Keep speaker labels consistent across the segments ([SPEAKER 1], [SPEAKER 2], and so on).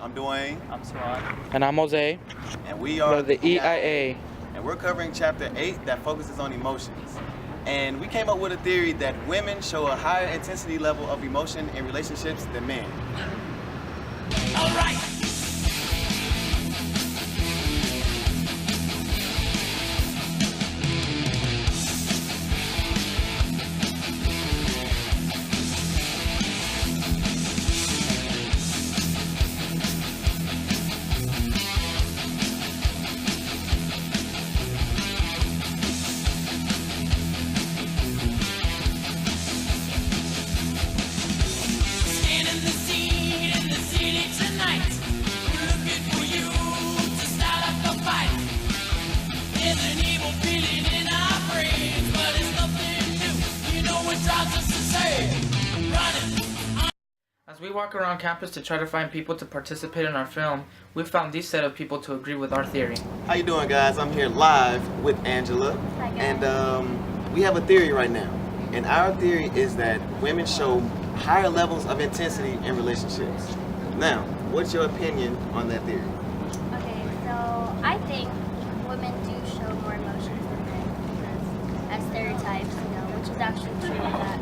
[SPEAKER 1] I'm Dwayne.
[SPEAKER 2] I'm Swan.
[SPEAKER 3] And I'm Jose.
[SPEAKER 1] And we are
[SPEAKER 3] the EIA.
[SPEAKER 1] And we're covering chapter 8 that focuses on emotions. And we came up with a theory that women show a higher intensity level of emotion in relationships than men.
[SPEAKER 4] All right.
[SPEAKER 3] As we walk around campus to try to find people to participate in our film, we found these set of people to agree with our theory.
[SPEAKER 1] How you doing, guys? I'm here live with Angela.
[SPEAKER 5] Hi, guys.
[SPEAKER 1] And we have a theory right now. And our theory is that women show higher levels of intensity in relationships. Now, what's your opinion on that theory?
[SPEAKER 5] Okay, so I think women do show more emotions than men because as stereotypes, which is actually true that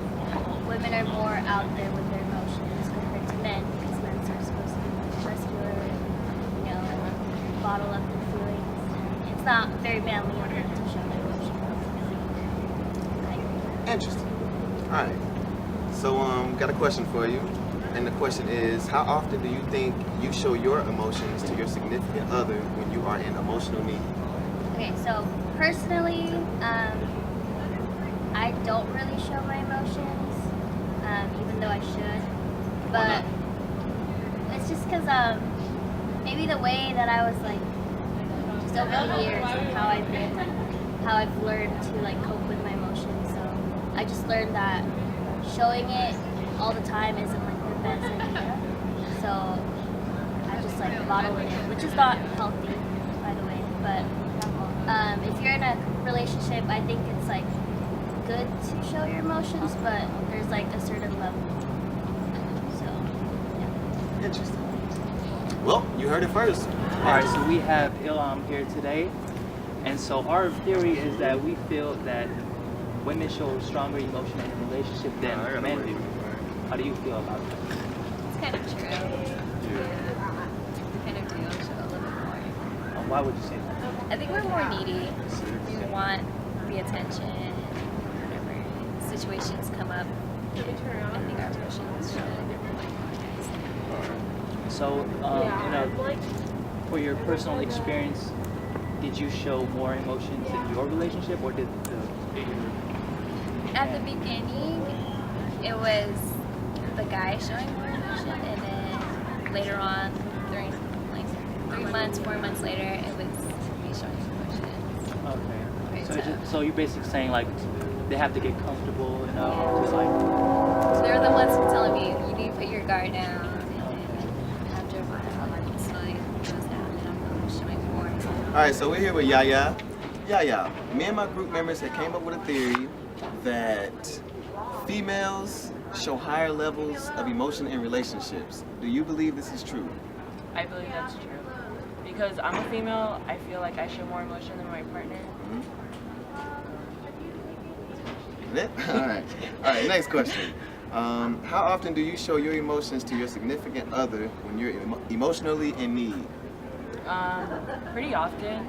[SPEAKER 5] women are more out there with their emotions compared to men because men are supposed to be muscular and, bottle up their feelings. It's not very manly of them to show their emotions. I agree.
[SPEAKER 1] Interesting. Alright. So, got a question for you. And the question is, how often do you think you show your emotions to your significant other when you are in emotional need?
[SPEAKER 5] Okay, so personally, I don't really show my emotions, even though I should. But it's just because maybe the way that I was just over the years, how I've learned to cope with my emotions. So I just learned that showing it all the time isn't the best idea. So I just bottle it in, which is not healthy, by the way. But if you're in a relationship, I think it's good to show your emotions, but there's a certain level. So yeah.
[SPEAKER 1] Interesting. Well, you heard it first.
[SPEAKER 2] Alright, so we have Ilham here today. And so our theory is that we feel that women show stronger emotion in a relationship than men do. How do you feel about that?
[SPEAKER 6] It's kind of true. Yeah. We kind of do show a little bit more.
[SPEAKER 2] Why would you say that?
[SPEAKER 6] I think we're more needy. We want the attention. Whenever situations come up, I think our emotions show.
[SPEAKER 2] So, for your personal experience, did you show more emotions in your relationship, or did
[SPEAKER 6] At the beginning, it was the guy showing more emotion, and then later on, during 3 months, 4 months later, it was me showing emotions.
[SPEAKER 2] Okay. So you're basically saying they have to get comfortable enough to
[SPEAKER 6] So they're the ones telling me you need to put your guard down, and then after a while, it slowly goes down, and I'm showing more.
[SPEAKER 1] Alright, so we're here with Yaya. Yaya, me and my group members had came up with a theory that females show higher levels of emotion in relationships. Do you believe this is true?
[SPEAKER 7] I believe that's true. Because I'm a female, I feel like I show more emotion than my partner.
[SPEAKER 1] Alright, next question. How often do you show your emotions to your significant other when you're emotionally in need?
[SPEAKER 7] Pretty often.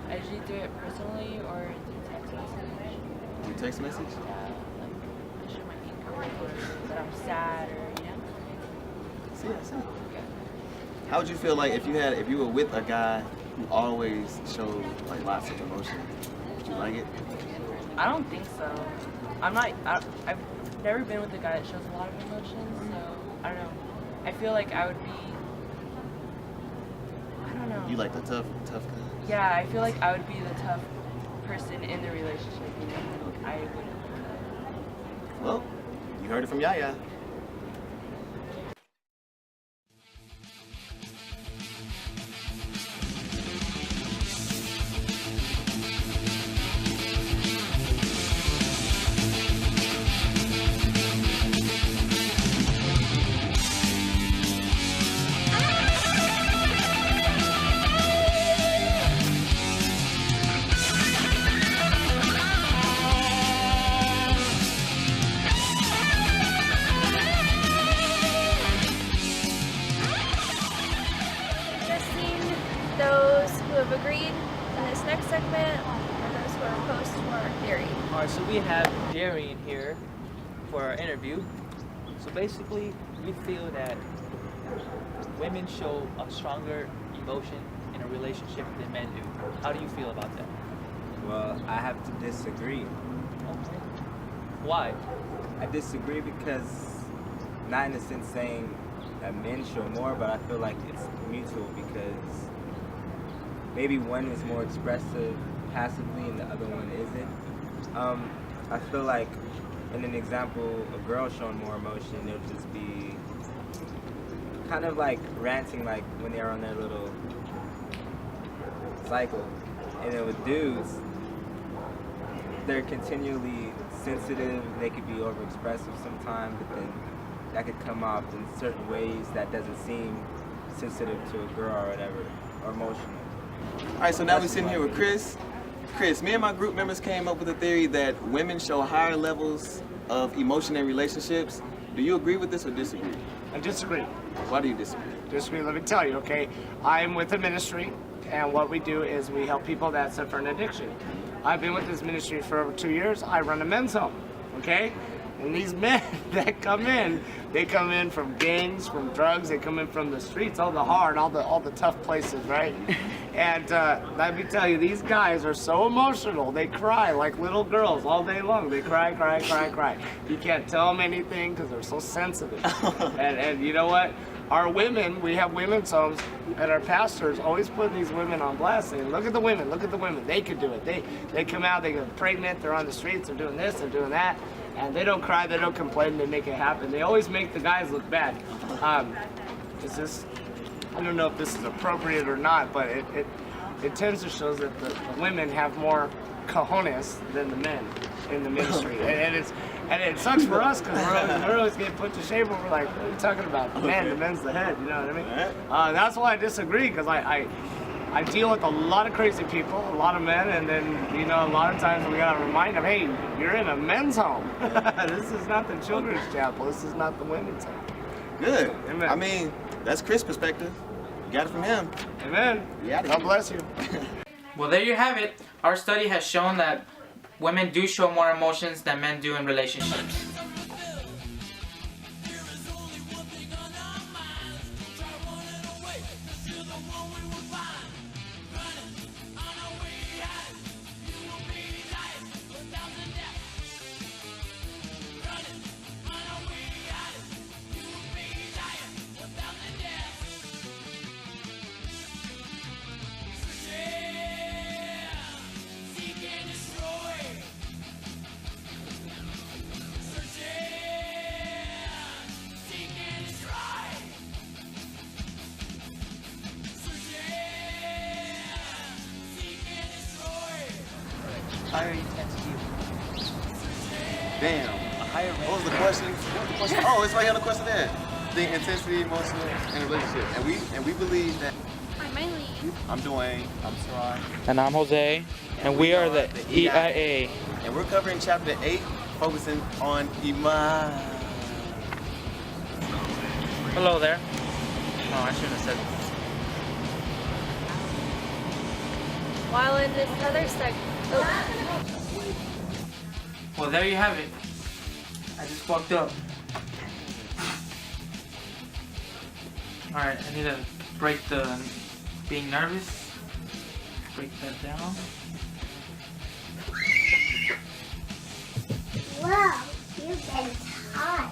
[SPEAKER 7] I usually do it personally or through text message.
[SPEAKER 1] Through text message?
[SPEAKER 7] Yeah, I show my anger or that I'm sad or,
[SPEAKER 1] I see. How would you feel if you were with a guy who always showed lots of emotion? Would you like it?
[SPEAKER 7] I don't think so. I've never been with a guy that shows a lot of emotion, so I don't know. I feel like I would be, I don't know.
[SPEAKER 1] You like the tough guy?
[SPEAKER 7] Yeah, I feel like I would be the tough person in the relationship, I wouldn't.
[SPEAKER 1] Well, you heard it from Yaya.
[SPEAKER 6] segment for those who are opposed to our theory.
[SPEAKER 2] Alright, so we have Darian here for our interview. So basically, we feel that women show a stronger emotion in a relationship than men do. How do you feel about that?
[SPEAKER 8] Well, I have to disagree.
[SPEAKER 2] Okay. Why?
[SPEAKER 8] I disagree because, not in a sense saying that men show more, but I feel like it's mutual because maybe one is more expressive passively and the other one isn't. I feel like in an example, a girl showing more emotion, it'll just be kind of like ranting, like when they're on their little cycle. And then with dudes, they're continually sensitive, they could be overexpressive sometimes, but then that could come off in certain ways that doesn't seem sensitive to a girl or whatever, or emotional.
[SPEAKER 1] All right, so now we're sitting here with Chris. Chris, me and my group members came up with a theory that women show higher levels of emotion in relationships. Do you agree with this or disagree?
[SPEAKER 9] I disagree.
[SPEAKER 1] Why do you disagree?
[SPEAKER 9] Disagree, let me tell you, okay? I'm with a ministry, and what we do is we help people that suffer an addiction. I've been with this ministry for over 2 years. I run a men's home, okay? And these men that come in, they come in from gangs, from drugs, they come in from the streets, all the hard, all the tough places, right? And let me tell you, these guys are so emotional. They cry like little girls all day long. They cry, cry, cry, cry. You can't tell them anything because they're so sensitive. and you know what? Our women, we have women's homes, and our pastors always put these women on blast saying, look at the women, they could do it. They come out, they get pregnant, they're on the streets, they're doing this, they're doing that, and they don't cry, they don't complain, they make it happen. They always make the guys look bad. It's just, I don't know if this is appropriate or not, but it tends to show that the women have more cojones than the men in the ministry. And it sucks for us because we're always getting put to shame. We're like, what are you talking about? The man, the men's the head, you know what I mean? That's why I disagree, because I deal with a lot of crazy people, a lot of men, and then, you know, a lot of times we gotta remind them, hey, you're in a men's home. This is not the children's chapel. This is not the women's home.
[SPEAKER 1] Good.
[SPEAKER 9] Amen.
[SPEAKER 1] I mean, that's Chris' perspective. You got it from him.
[SPEAKER 9] Amen.
[SPEAKER 1] Yeah,
[SPEAKER 9] God bless you.
[SPEAKER 3] Well, there you have it. Our study has shown that women do show more emotions than men do in relationships.
[SPEAKER 2] Higher intensity.
[SPEAKER 1] Damn.
[SPEAKER 2] A higher range.
[SPEAKER 1] What was the question? Oh, it's right here on the questionnaire. The intensity, emotional, and relationship. And we believe that.
[SPEAKER 6] I'm Eileen.
[SPEAKER 1] I'm Dwayne. I'm Saran.
[SPEAKER 3] And I'm Jose, and we are the EIA.
[SPEAKER 1] And we're covering chapter 8, focusing on Iman.
[SPEAKER 3] Hello there. Oh, I shouldn't have said that.
[SPEAKER 6] While in this other segment,
[SPEAKER 3] Well, there you have it. I just fucked up. Alright, I need to break the being nervous. Break that down.
[SPEAKER 5] Wow, you've been tied.